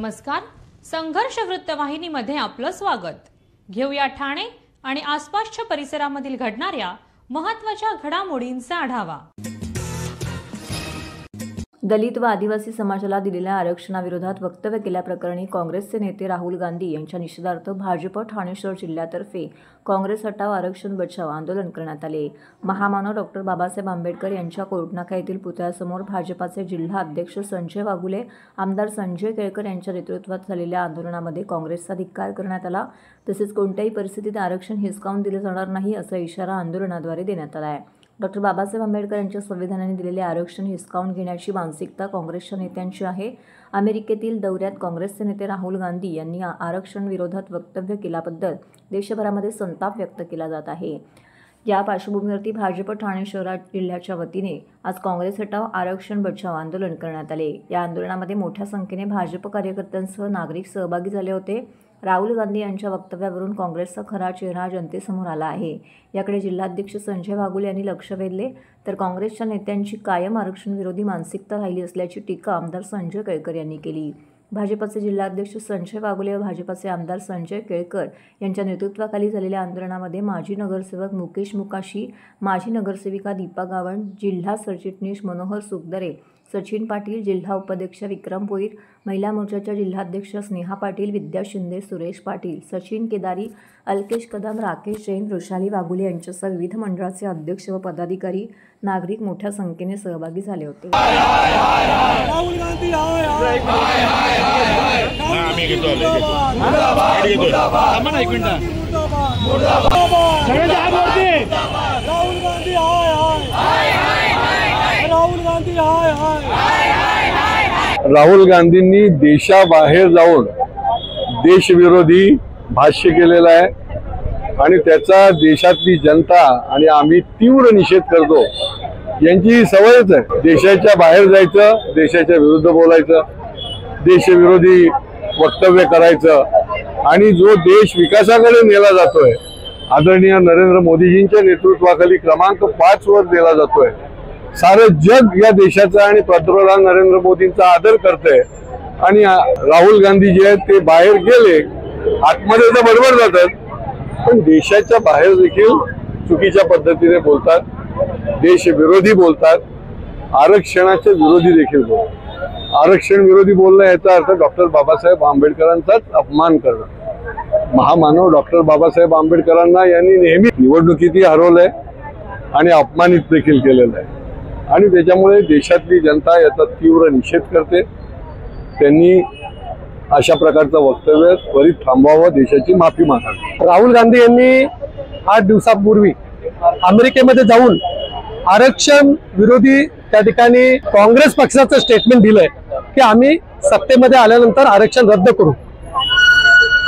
नमस्कार. संघर्ष वृत्तवाहिनीमध्ये आपलं स्वागत. घेऊया ठाणे आणि आसपासच्या परिसरामधील घडणाऱ्या महत्त्वाच्या घडामोडींचा आढावा. दलित व आदिवासी समाजाला दिलेल्या आरक्षणाविरोधात वक्तव्य केल्याप्रकरणी काँग्रेसचे नेते राहुल गांधी यांच्या निषेधार्थ भाजप ठाणे शहर जिल्ह्यातर्फे काँग्रेस हटाव आरक्षण बचाव आंदोलन करण्यात आले. महामानव डॉक्टर बाबासाहेब आंबेडकर यांच्या कोर्टनाका येथील पुतळ्यासमोर भाजपाचे जिल्हा अध्यक्ष संजय वाघुले, आमदार संजय केळकर यांच्या नेतृत्वात झालेल्या आंदोलनामध्ये काँग्रेसचा धिक्कार करण्यात आला. तसेच कोणत्याही परिस्थितीत आरक्षण हिसकावून दिले जाणार नाही असा इशारा आंदोलनाद्वारे देण्यात आला आहे. डॉक्टर बाबासाहेब आंबेडकर यांच्या संविधानाने दिलेले आरक्षण हिसकावून घेण्याची मानसिकता काँग्रेसच्या नेत्यांची आहे. अमेरिकेतील दौऱ्यात काँग्रेसचे नेते राहुल गांधी यांनी आरक्षण विरोधात वक्तव्य केल्याबद्दल देशभरामध्ये संताप व्यक्त केला जात आहे. या पार्श्वभूमीवरती भाजप ठाणे शहर जिल्ह्याच्या वतीने आज काँग्रेस हटाव आरक्षण बचाव आंदोलन करण्यात आले. या आंदोलनामध्ये मोठ्या संख्येने भाजप कार्यकर्त्यांसह नागरिक सहभागी झाले होते. राहुल गांधी यांच्या वक्तव्यावरून काँग्रेसचा खरा चेहरा जनतेसमोर आला आहे. याकडे जिल्हाध्यक्ष संजय वाघुले यांनी लक्ष वेधले तर काँग्रेसच्या नेत्यांची कायम आरक्षण विरोधी मानसिकता राहिली असल्याची टीका आमदार संजय केळकर यांनी केली. भाजपचे जिल्हाध्यक्ष संजय वाघुले व भाजपचे आमदार संजय केळकर यांच्या नेतृत्वाखाली झालेल्या आंदोलनामध्ये माजी नगरसेवक मुकेश मुकाशी, माजी नगरसेविका दीपा गावंड, जिल्हा सरचिटणीस मनोहर सुखदरे, सचिन पाटील, जिल्हा उपाध्यक्ष विक्रम पोईर, महिला मोर्चाच्या जिल्हाध्यक्ष स्नेहा पाटील, विद्या शिंदे, सुरेश पाटील, सचिन केदारी, अल्केश कदम, राकेश जैन, वृषाली वाघुले यांच्यासह विविध मंडळाचे अध्यक्ष व पदाधिकारी, नागरिक मोठ्या संख्येने सहभागी झाले होते. राहुल गांधी राहुल गांधींनी देशाबाहेर जाऊन देशविरोधी भाष्य केलेलं आहे आणि त्याचा देशातली जनता आणि आम्ही तीव्र निषेध करतो. यांची सवयच आहे देशाच्या बाहेर जायचं, देशाच्या विरुद्ध बोलायचं, देशविरोधी वक्तव्य करायचं आणि जो देश विकासाकडे नेला जातोय, आदरणीय नरेंद्र मोदीजींच्या नेतृत्वाखाली क्रमांक 5 वर नेला जातोय. सारं जग या देशाचा आणि पंतप्रधान नरेंद्र मोदींचा आदर करतंय आणि राहुल गांधी जे आहेत ते बाहेर गेले, आतमध्ये तर बरोबर जातात पण देशाच्या बाहेर देखील चुकीच्या पद्धतीने बोलतात, देशविरोधी बोलतात, आरक्षणाच्या विरोधी देखील बोलतात. आरक्षण विरोधी बोलणं याचा अर्थ डॉक्टर बाबासाहेब आंबेडकरांचाच अपमान करणं. महामानव डॉक्टर बाबासाहेब आंबेडकरांना यांनी नेहमी निवडणुकीतही हरवलंय आणि अपमानित देखील केलेलं आहे आणि त्याच्यामुळे देशातली जनता याचा तीव्र निषेध करते. त्यांनी अशा प्रकारचं वक्तव्य त्वरित थांबवावं, देशाची माफी मागावी. राहुल गांधी यांनी 8 दिवसापूर्वी अमेरिकेमध्ये जाऊन आरक्षण विरोधी त्या ठिकाणी काँग्रेस पक्षाचं स्टेटमेंट दिलंय की आम्ही सत्तेमध्ये आल्यानंतर आरक्षण रद्द करू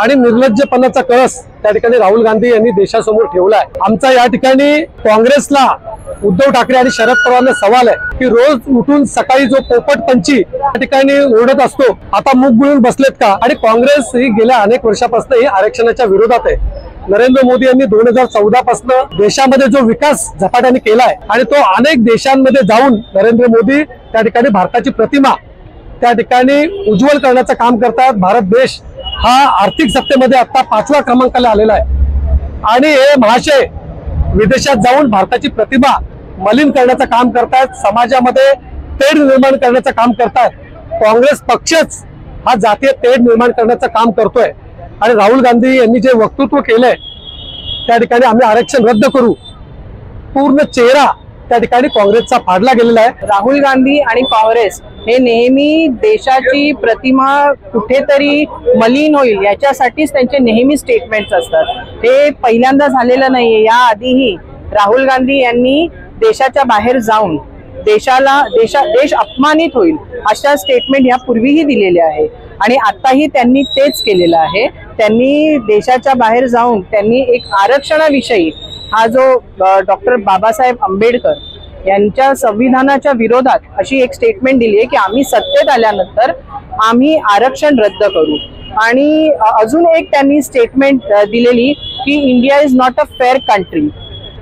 आणि निर्लज्जपणाचा कळस त्या ठिकाणी राहुल गांधी यांनी देशासमोर ठेवला आहे. आमचा या ठिकाणी काँग्रेसला, उद्धव ठाकरे आणि शरद पवारांना सवाल आहे की रोज उठून सकाळी जो पोपटपंची त्या ठिकाणी ओरडत असतो, आता मुख गिळून बसलेत का? आणि काँग्रेस ही गेल्या अनेक वर्षापासून ही आरक्षणाच्या विरोधात आहे. नरेंद्र मोदी यांनी 2014 पासून देशामध्ये जो विकास झपाट्याने केलाय आणि तो अनेक देशांमध्ये जाऊन नरेंद्र मोदी त्या ठिकाणी भारताची प्रतिमा त्या ठिकाणी उज्ज्वल करण्याचं काम करतात. भारत देश हा आर्थिक सत्तेमध्ये आता 5व्या क्रमांकाला आलेला आहे आणि हे महाशय विदेशात जाऊन भारताची प्रतिमा मलिन करण्याचं काम करतायत, समाजामध्ये तेढ निर्माण करण्याचं काम करतायत. काँग्रेस पक्षच हा जातीय तेढ निर्माण करण्याचं काम करतोय आणि राहुल गांधी यांनी जे वक्तृत्व केलंय त्या ठिकाणी आम्ही आरक्षण रद्द करू, पूर्ण चेहरा त्या ठिकाणी काँग्रेसचा फाडला गेलेला आहे. राहुल गांधी आणि काँग्रेस हे नेहमी देशाची प्रतिमा कुठेतरी मलिन होईल याच्यासाठीच त्यांचे नेहमी स्टेटमेंट्स असतात. हे पहिल्यांदा झालेलं नाहीये. या आधीही राहुल गांधी यांनी देशाच्या बाहेर जाऊन देश अपमानित होईल अशा स्टेटमेंट यापूर्वीही दिलेले आहे आणि आताही त्यांनी तेच केलेलं आहे. त्यांनी देशाच्या बाहेर जाऊन त्यांनी एक आरक्षणाविषयी हा जो डॉक्टर बाबासाहेब आंबेडकर यांच्या संविधानाच्या विरोधात अशी एक स्टेटमेंट दिली आहे की आम्ही सत्तेत आल्यानंतर आम्ही आरक्षण रद्द करू. आणि अजून एक त्यांनी स्टेटमेंट दिलेली की India is not a fair country.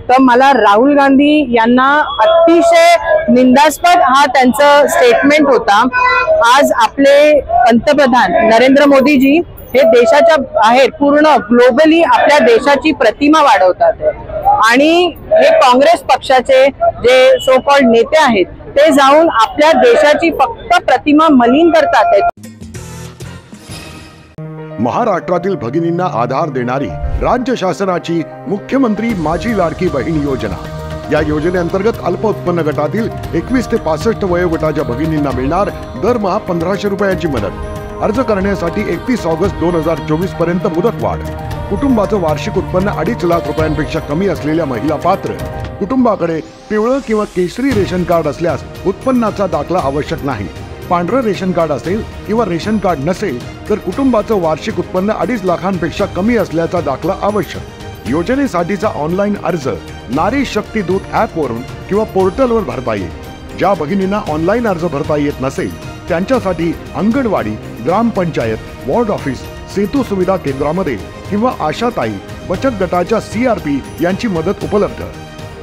तर मला राहुल गांधी यांना अतिशय निंदास्पद हा त्यांचं स्टेटमेंट होता। आज आपले पंतप्रधान नरेंद्र मोदीजी हे देशाच्या बाहेर पूर्ण ग्लोबली आपल्या देशाची प्रतिमा वाढवतात आणि हे काँग्रेस पक्षाचे जे सो कॉल्ड नेते आहेत ते जाऊन आपल्या देशाची फक्त प्रतिमा मलिन करतात। महाराष्ट्रातील भगिनींना आधार देणारी राज्य शासनाची मुख्यमंत्री माझी लाडकी बहीण योजना। या योजनेअंतर्गत अल्प उत्पन्न गटातील 21 ते 65 वयोगटाच्या भगिनींना मिळणार दरमहा 1500 रुपयांची मदत। अर्ज करण्यासाठी 31 ऑगस्ट 2024 पर्यंत मुदतवाढ। कुटुंबाचं वार्षिक उत्पन्न 2.5 लाख रुपयांपेक्षा कमी असलेल्या महिला पात्र। कुटुंबाकडे पिवळं किंवा केशरी रेशन कार्ड असल्यास उत्पन्नाचा दाखला आवश्यक नाही। पांढरं रेशन कार्ड असेल किंवा रेशन कार्ड नसेल तर कुटुंबाचं वार्षिक उत्पन्न 2.5 लाखांपेक्षा कमी असल्याचा दाखला आवश्यक। योजनेसाठीचा ऑनलाईन अर्ज नारी शक्ती दूत ॲप वरून किंवा पोर्टलवर भरता येईल। ज्या भगिनींना ऑनलाईन अर्ज भरता येत नसेल त्यांच्यासाठी अंगणवाडी, ग्रामपंचायत, वॉर्ड ऑफिस, सेतू सुविधा केंद्रामध्ये किंवा आशाताई बचत गटाच्या CRP यांची मदत उपलब्ध।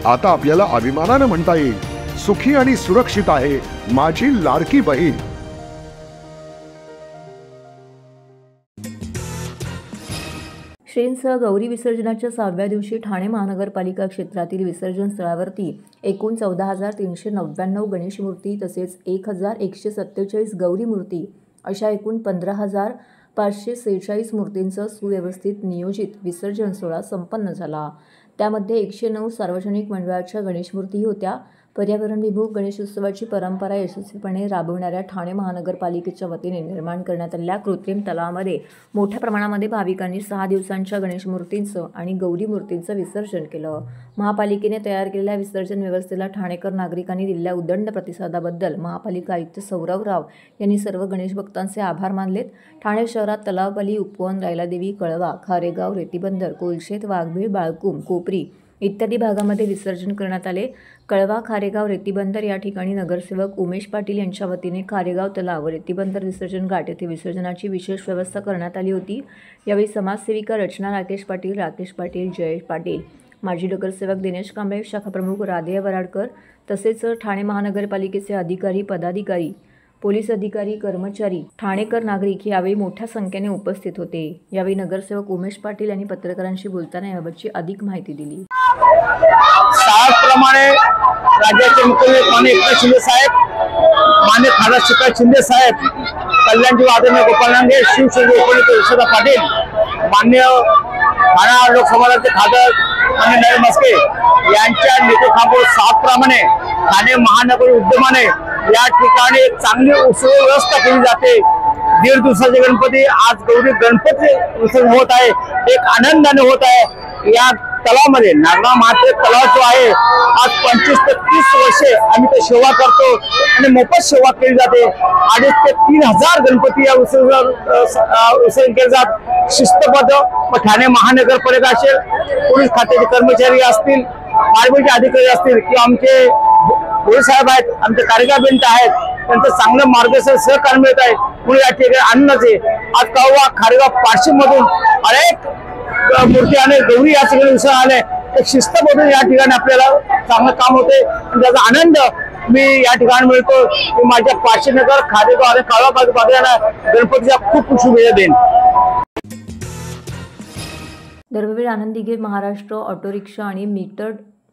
आता आपल्याला अभिमानाने म्हणता येईल, सुखी आणि सुरक्षित आहे माझी लाडकी बहीण। श्रींसह गौरी विसर्जनाच्या 6व्या दिवशी ठाणे महानगरपालिका क्षेत्रातील विसर्जन स्थळावरती एकूण 14,399 गणेश मूर्ती तसेच 1,147 गौरी मूर्ती अशा एकूण 15,546 मूर्तींचा सुव्यवस्थित नियोजित विसर्जन सोहळा संपन्न झाला। त्यामध्ये 109 सार्वजनिक मंडळाच्या गणेश मूर्ती होत्या। पर्यावरणविमुख गणेशोत्सवाची परंपरा यशस्वीपणे राबवणाऱ्या ठाणे महानगरपालिकेच्या वतीने निर्माण करण्यात आलेल्या कृत्रिम तलावामध्ये मोठ्या प्रमाणामध्ये भाविकांनी 6 दिवसांच्या गणेश मूर्तींचं आणि गौरी मूर्तींचं विसर्जन केलं। महापालिकेने तयार केलेल्या विसर्जन व्यवस्थेला ठाणेकर नागरिकांनी दिलेल्या उदंड प्रतिसादाबद्दल महापालिका आयुक्त सौरव राव यांनी सर्व गणेश भक्तांचे आभार मानलेत। ठाणे शहरात तलावपाली, उपवन, रायलादेवी, कळवा, खारेगाव, रेतीबंदर, कोलशेत, वाघबीळ, बाळकुम, कोपरी इत्यादी भागामध्ये विसर्जन करण्यात आले। कळवा, खारेगाव, रेतीबंदर या ठिकाणी नगरसेवक उमेश पाटील यांच्या वतीने खारेगाव तलाव व रेतीबंदर विसर्जन घाट येथे विसर्जनाची विशेष व्यवस्था करण्यात आली होती। यावेळी समाजसेविका रचना राकेश पाटील, जयेश पाटील, माजी नगरसेवक दिनेश कांबळे, शाखाप्रमुख राधेय वराडकर तसेच ठाणे महानगरपालिकेचे अधिकारी, पदाधिकारी, पोलीस अधिकारी, कर्मचारी, ठाणेकर नागरिक यावेळी मोठ्या संख्येने उपस्थित होते। यावेळी नगरसेवक उमेश पाटील यांनी पत्रकारांशी बोलताना याबाबतची अधिक माहिती दिली। प्रमाणे राज्याचे मुख्यमंत्री माननीय एकनाथ शिंदे साहेब, माननीय खासदार श्रीकांत शिंदे साहेब, कल्याणजी आदरणीय गोपाल नांगे, शिवसेना उपनेते यशोदा पाटील, माननीय ठाणे लोकसभाचे खासदार माननीय नरेंद्र मस्के यांच्या नेतृत्वाखाली सातप्रमाणे ठाणे महानगर उद्यमाने या ठिकाणी एक चांगली उत्सव व्यवस्था केली जाते। 1.5 दिवसाचे गणपती आज गौरी गणपती विसर्जन होत आहे, एक आनंदाने होत आहे। या तलावामध्ये नागरा महादेव तलाव जो आहे आज 25 ते 30 वर्षे आम्ही ते सेवा करतो आणि मोफत सेवा केली जाते। 2,500 ते 3,000 गणपती या विसर्जन केले जातात। शिस्तबद्ध ठाणे महानगरपालिका असेल, पोलीस खात्याचे कर्मचारी असतील, पालिकेचे अधिकारी असतील किंवा आमचे पोलीस साहेब आहेत, आमचे कार्यकारिणी आहेत, त्यांचं चांगलं मार्गदर्शन सहकार्य मिळत आहे म्हणून या ठिकाणी आनंदच आहे। आज कळवा, खारेगाव, पारशी मधून अनेक मूर्ती आणि गौरी या ठिकाणी विसर्जन आले, एक शिस्तबद्ध या ठिकाणी आपल्याला चांगलं काम होते। त्याचा आनंद मी या ठिकाणी मिळतो की माझ्या पारशी नगर, खारेगाव आणि कळवा भागाला गणपतीच्या खूप खूप शुभेच्छा देईन। दरवेळी आनंदी गे महाराष्ट्र ऑटो रिक्षा आणि मीटर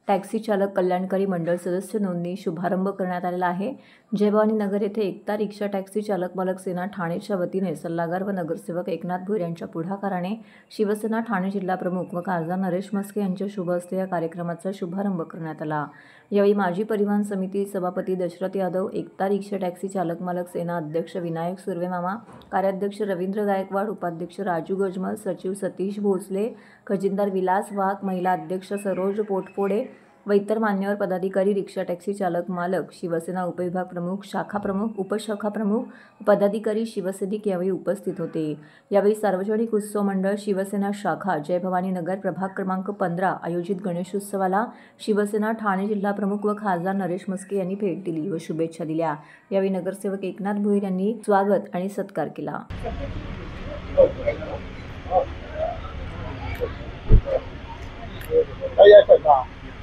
टॅक्सी चालक कल्याणकारी मंडळ सदस्य नोंदणी शुभारंभ करण्यात आलेला आहे। जयभवानी नगर येथे एकता रिक्षा टॅक्सी चालक मालक सेना ठाणेच्या वतीने सल्लागार व नगरसेवक एकनाथ भोईर यांच्या पुढाकाराने शिवसेना ठाणे जिल्हा प्रमुख व खासदार नरेश मस्के यांच्या शुभ हस्ते या कार्यक्रमाचा शुभारंभ करण्यात आला। यावेळी माजी परिवहन समिती सभापती दशरथ यादव, एकता रिक्षा टॅक्सी चालक मालक सेना अध्यक्ष विनायक सुर्वेमामा, कार्याध्यक्ष रवींद्र गायकवाड, उपाध्यक्ष राजू गजमल, सचिव सतीश भोसले, खजिनदार विलास वाघ, महिला अध्यक्ष सरोज पोटफोडे व इतर मान्यवर पदाधिकारी, रिक्षा टॅक्सी चालक मालक, शिवसेना उपविभाग प्रमुख, शाखा प्रमुख, उपशाखा प्रमुख, पदाधिकारी, शिवसैनिक यावेळी उपस्थित होते। यावेळी सार्वजनिक उत्सव मंडळ शिवसेना शाखा जयभवानी नगर प्रभाग क्रमांक 15 आयोजित गणेशोत्सवाला शिवसेना ठाणे जिल्हा प्रमुख व खासदार नरेश मस्के यांनी भेट दिली व शुभेच्छा दिल्या। यावेळी नगरसेवक एकनाथ भोईर यांनी स्वागत आणि सत्कार केला।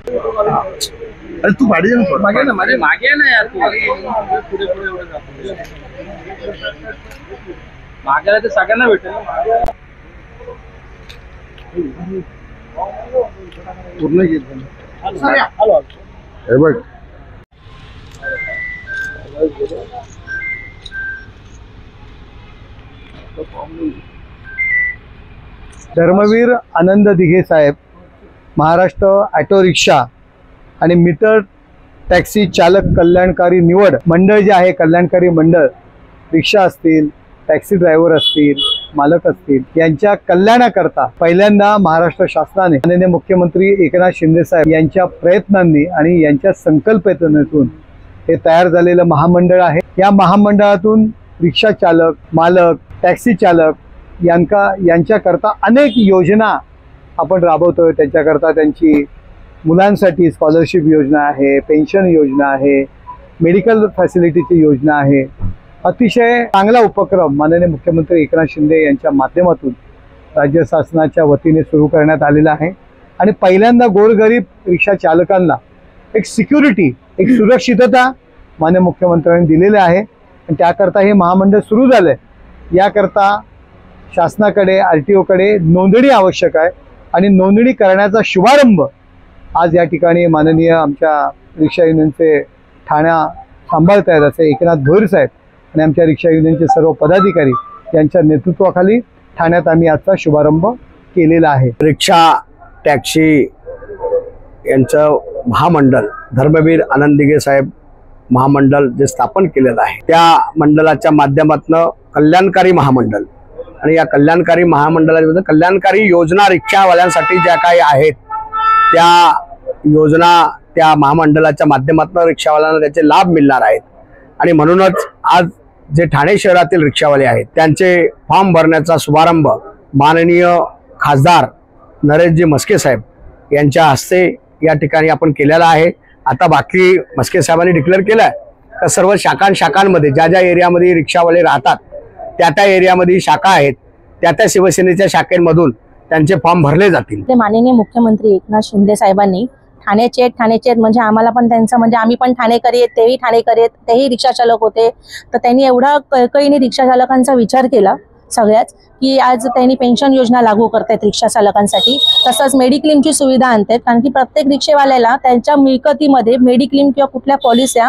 अरे तू मागे ना मागे ना यार, तू पुढे एवढं जातो. मागेला तर सगळ्यांना भेटेल ना. पूर्ण हे बघ, धर्मवीर आनंद दिघे साहेब महाराष्ट्र ऑटो रिक्षा आणि मीटर टॅक्सी चालक कल्याणकारी निवड मंडळ जे आहे, कल्याणकारी मंडळ, रिक्षा असतील, टॅक्सी ड्रायव्हर असतील, मालक असतील, यांच्या कल्याणाकरता पहिल्यांदा महाराष्ट्र शासनाने माननीय मुख्यमंत्री एकनाथ शिंदे साहेब यांच्या प्रयत्नांनी आणि यांच्या संकल्पनेतून हे तयार झालेलं महामंडळ आहे. या महामंडळातून रिक्षा चालक, मालक, टॅक्सी चालक यांच्याकरता अनेक योजना आपण राबवतोय. त्यांच्याकरता त्यांची मुलांसाठी स्कॉलरशिप योजना आहे, पेन्शन योजना आहे, मेडिकल फॅसिलिटीची योजना आहे. अतिशय चांगला उपक्रम माननीय मुख्यमंत्री एकनाथ शिंदे यांच्या माध्यमातून राज्य शासनाच्या वतीने सुरू करण्यात आलेला आहे. आणि पहिल्यांदा गोरगरीब रिक्षा चालकांना एक सिक्युरिटी, एक सुरक्षितता माननीय मुख्यमंत्र्यांनी दिलेली आहे. आणि त्याकरता हे महामंडळ सुरू झालंय. याकरता शासनाकडे, RTOकडे नोंदणी आवश्यक आहे आणि नोंदणी करण्याचा शुभारंभ आज या ठिकाणी माननीय आमच्या रिक्षा युनियनचे ठाणा सांभाळत आहेत असे एकनाथ भोईर साहेब आणि आमच्या रिक्षा युनियनचे सर्व पदाधिकारी यांच्या नेतृत्वाखाली ठाण्यात आम्ही आजचा शुभारंभ केलेला आहे. रिक्षा टॅक्सी यांचं महामंडळ धर्मवीर आनंद दिघे साहेब महामंडळ जे स्थापन केलेलं आहे, त्या मंडळाच्या माध्यमातून कल्याणकारी महामंडळ आणि या कल्याणकारी महामंडळामध्ये कल्याणकारी योजना रिक्षावाल्यांसाठी ज्या काही आहेत त्या योजना त्या महामंडळाच्या माध्यमातून रिक्षावाल्यांना त्याचे लाभ मिळणार आहेत. आणि म्हणूनच आज जे ठाणे शहरातील रिक्षावाले आहेत त्यांचे फॉर्म भरण्याचा शुभारंभ माननीय खासदार नरेशजी म्हस्के साहेब यांच्या हस्ते या ठिकाणी आपण केलेला आहे. आता बाकी म्हस्के साहेबांनी डिक्लेअर केलं का सर्व शाखांमध्ये ज्या ज्या एरियामध्ये रिक्षावाले राहतात त्या एरियामध्ये शाखा आहेत, त्या शिवसेनेच्या शाखेमधून त्यांचे फॉर्म भरले जातील. ते माननीय मुख्यमंत्री एकनाथ शिंदे साहेबांनी ठाण्याचे म्हणजे आम्हाला पण त्यांचं म्हणजे आम्ही पण ठाणेकरी आहेत, तेही ठाणेकरी आहेत, तेही रिक्षा चालक होते. तर त्यांनी एवढा कळकळीने रिक्षा चालकांचा विचार केला सगळ्याच की आज त्यांनी पेन्शन योजना लागू करतायत रिक्षा चालकांसाठी. तसंच मेडिक्लेमची सुविधा आणतात, कारण की प्रत्येक रिक्षेवाल्याला त्यांच्या मिळकतीमध्ये मेडिक्लेम किंवा कुठल्या पॉलिस्या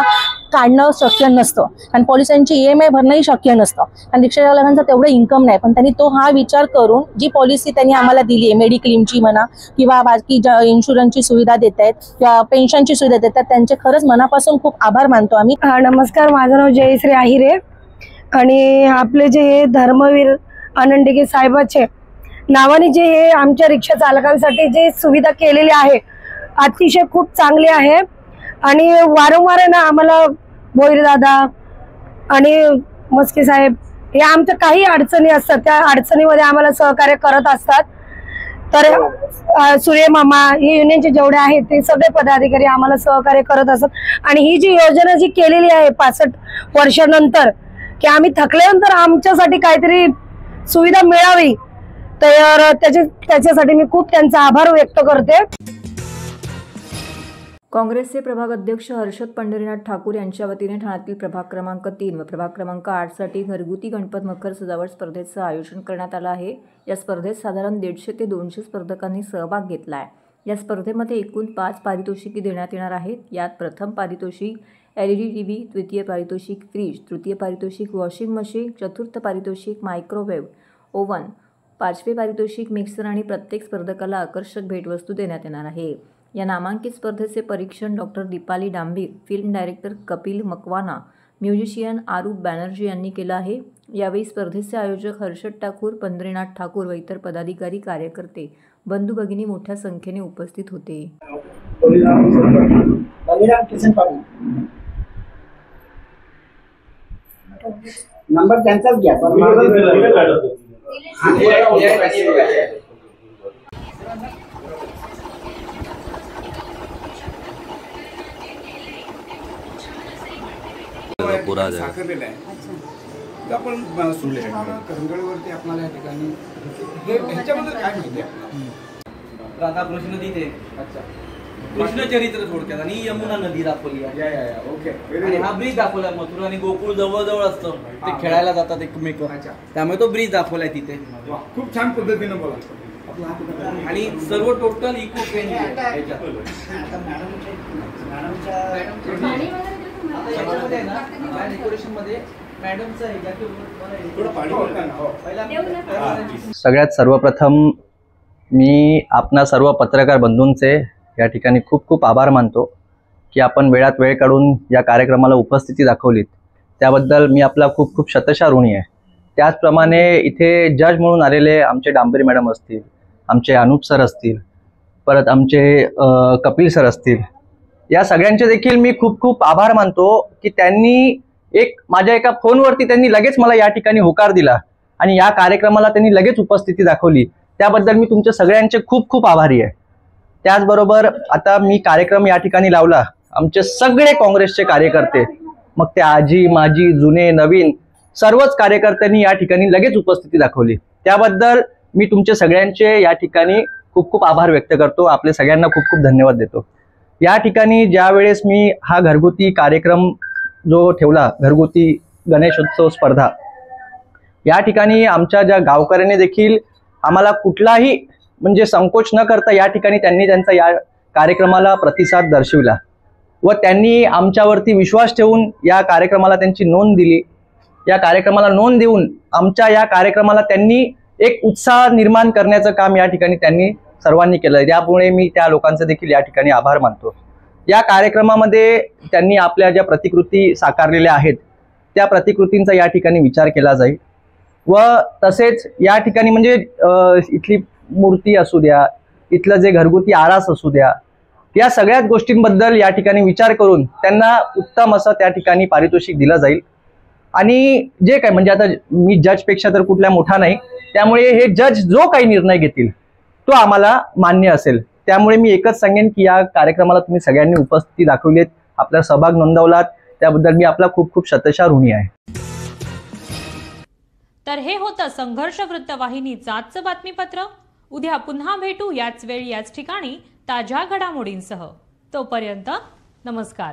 काढणं शक्य नसतं, कारण पॉलिसांची EMI भरणंही शक्य नसतं, कारण रिक्षा चालकांचा तेवढं इन्कम नाही. पण त्यांनी तो हा विचार करून जी पॉलिसी त्यांनी आम्हाला दिली आहे मेडिक्लेमची म्हणा किंवा बाकी इन्शुरन्सची सुविधा देत आहेत किंवा पेन्शनची सुविधा देतात, त्यांचे खरंच मनापासून खूप आभार मानतो आम्ही. नमस्कार, माझं नाव जयश्री आहिरे आणि आपले जे हे धर्मवीर आनंद दिघे साहेबाचे नावाने जे हे आमच्या रिक्षा चालकांसाठी जे सुविधा केलेली आहे अतिशय खूप चांगली आहे. आणि वारंवार ना आम्हाला भोईर दादा आणि म्हस्के साहेब हे आमच्या काही अडचणी असतात त्या अडचणीमध्ये आम्हाला सहकार्य करत असतात. तर सूर्य मामा हे युनियनचे जेवढे आहेत ते सगळे पदाधिकारी आम्हाला सहकार्य करत असतात. आणि ही जी योजना जी केलेली आहे 65 वर्षानंतर की आम्ही थकल्यानंतर आमच्यासाठी काहीतरी सुविधा मिळावी, तर त्याच्यासाठी मी खूप त्यांचा आभार व्यक्त करते. काँग्रेसचे प्रभाग अध्यक्ष हर्षद पंढरीनाथ ठाकूर यांच्या वतीने ठाण्यातील प्रभाग क्रमांक 3 व प्रभाग क्रमांक 8 साठी घरगुती गणपत मकर सजावट स्पर्धेचं आयोजन करण्यात आलं आहे. या स्पर्धेत साधारण 150 ते 200 स्पर्धकांनी सहभाग घेतला आहे. या स्पर्धेमध्ये एकूण 5 पारितोषिके देण्यात येणार आहेत. यात प्रथम पारितोषिक LED TV, द्वितीय पारितोषिक फ्रीज, तृतीय पारितोषिक वॉशिंग मशीन, चतुर्थ पारितोषिक मायक्रोवेव्ह ओव्हन, 5वे पारितोषिक मिक्सर आणि प्रत्येक स्पर्धकाला आकर्षक भेटवस्तू देण्यात येणार आहे. या नामांकित स्पर्धेचे परीक्षण doctor Deepali Dambir, film director Kapil Makwana, musician Aroop Banerjee यांनी केलं आहे. यावेळी स्पर्धेचे आयोजक हर्षद ठाकूर, पंढरीनाथ ठाकूर व इतर पदाधिकारी, कार्यकर्ते, बंधू भगिनी मोठ्या संख्येने उपस्थित होते. नंबर त्यांचाच घ्या. साकारलेला आहे. आपण करंगळवरती आपल्याला या ठिकाणी ह्याच्याबद्दल काय माहिती आहे? राधाकृष्ण तिथे. अच्छा, कृष्ण चरित्र थोडक्यात आणि यमुना नदी दाखवली आहे. ओके. आणि हा ब्रिज दाखवलाय. मथुरा आणि गोकुळ जवळ असतं, ते खेळायला जातात एकमेक, त्यामुळे तो ब्रिज दाखवलाय तिथे. खूप छान पद्धतीने बोला. आणि सर्व टोटल इको फ्रेंडली आहे. डेकोरेशन मध्ये सगळ्यात सर्वप्रथम मी आपणा सर्व पत्रकार बंधूंचे या ठिकाणी खूप खूप आभार मानतो की आपण वेळात वेळ काढून या कार्यक्रमाला उपस्थिती दाखवलीत. त्याबद्दल मी आपला खूप खूप शतशः ऋणी आहे. त्याचप्रमाणे इथे जज म्हणून आलेले आमचे डांबरे मॅडम असतील, आमचे अनुप सर असतील, परत आमचे कपिल सर असतील, या सगळ्यांचे देखील मी खूप खूप आभार मानतो की त्यांनी माझ्या एका फोनवरती त्यांनी लगेच मला या ठिकाणी होकार दिला आणि या कार्यक्रमाला त्यांनी लगेच उपस्थिती दाखवली. त्याबद्दल मी तुमच्या सगळ्यांचे खूप खूप आभारी आहे. त्याचबरोबर आता मी कार्यक्रम या ठिकाणी लावला, आमचे सगळे काँग्रेसचे कार्यकर्ते, मग ते आजी माजी जुने नवीन सर्वच कार्यकर्त्यांनी या ठिकाणी लगेच उपस्थिती दाखवली. त्याबद्दल मी तुमचे सगळ्यांचे या ठिकाणी खूप खूप आभार व्यक्त करतो. आपले सगळ्यांना खूप खूप धन्यवाद देतो. या ठिकाणी ज्या वेळेस मी हा घरगुती कार्यक्रम जो ठेवला, घरगुती गणेशोत्सव स्पर्धा, या ठिकाणी आमच्या ज्या गावकऱ्यांनी देखील आम्हाला कुठलाही म्हणजे संकोच न करता या ठिकाणी त्यांनी त्यांचा या कार्यक्रमाला प्रतिसाद दर्शविला व त्यांनी आमच्यावरती विश्वास ठेवून या कार्यक्रमाला त्यांची नोंद दिली. या कार्यक्रमाला नोंद देऊन आमच्या या कार्यक्रमाला त्यांनी एक उत्साह निर्माण करण्याचं काम या ठिकाणी त्यांनी सर्वांनी केलं. त्यामुळे मी त्या लोकांचे देखील या ठिकाणी आभार मानतो. या कार्यक्रमामध्ये त्यांनी आपल्या ज्या प्रतिकृती साकारलेल्या आहेत त्या प्रतिकृतींचा या ठिकाणी विचार केला जाईल व तसेच या ठिकाणी म्हणजे इथली मूर्ती असू द्या, इथलं जे घरगुती आरास असू द्या, या सगळ्याच गोष्टींबद्दल या ठिकाणी विचार करून त्यांना उत्तम असं त्या ठिकाणी पारितोषिक दिलं जाईल. आणि जे काय म्हणजे आता मी जजपेक्षा तर कुठल्या मोठा नाही, त्यामुळे हे जज जो काही निर्णय घेतील तो आम्हाला मान्य असेल. त्यामुळे मी एकच सांगेन की या कार्यक्रमाला तुम्ही सगळ्यांनी उपस्थिती दाखवलीत, आपला सहभाग नोंदवलात, त्याबद्दल मी आपला खूप खूप शतशः ऋणी आहे. तर हे होतं संघर्ष वृत्तवाहिनीचं आजचं बातमीपत्र. उद्या पुन्हा भेटू याच वेळी याच ठिकाणी ताज्या घडामोडींसह. तोपर्यंत नमस्कार.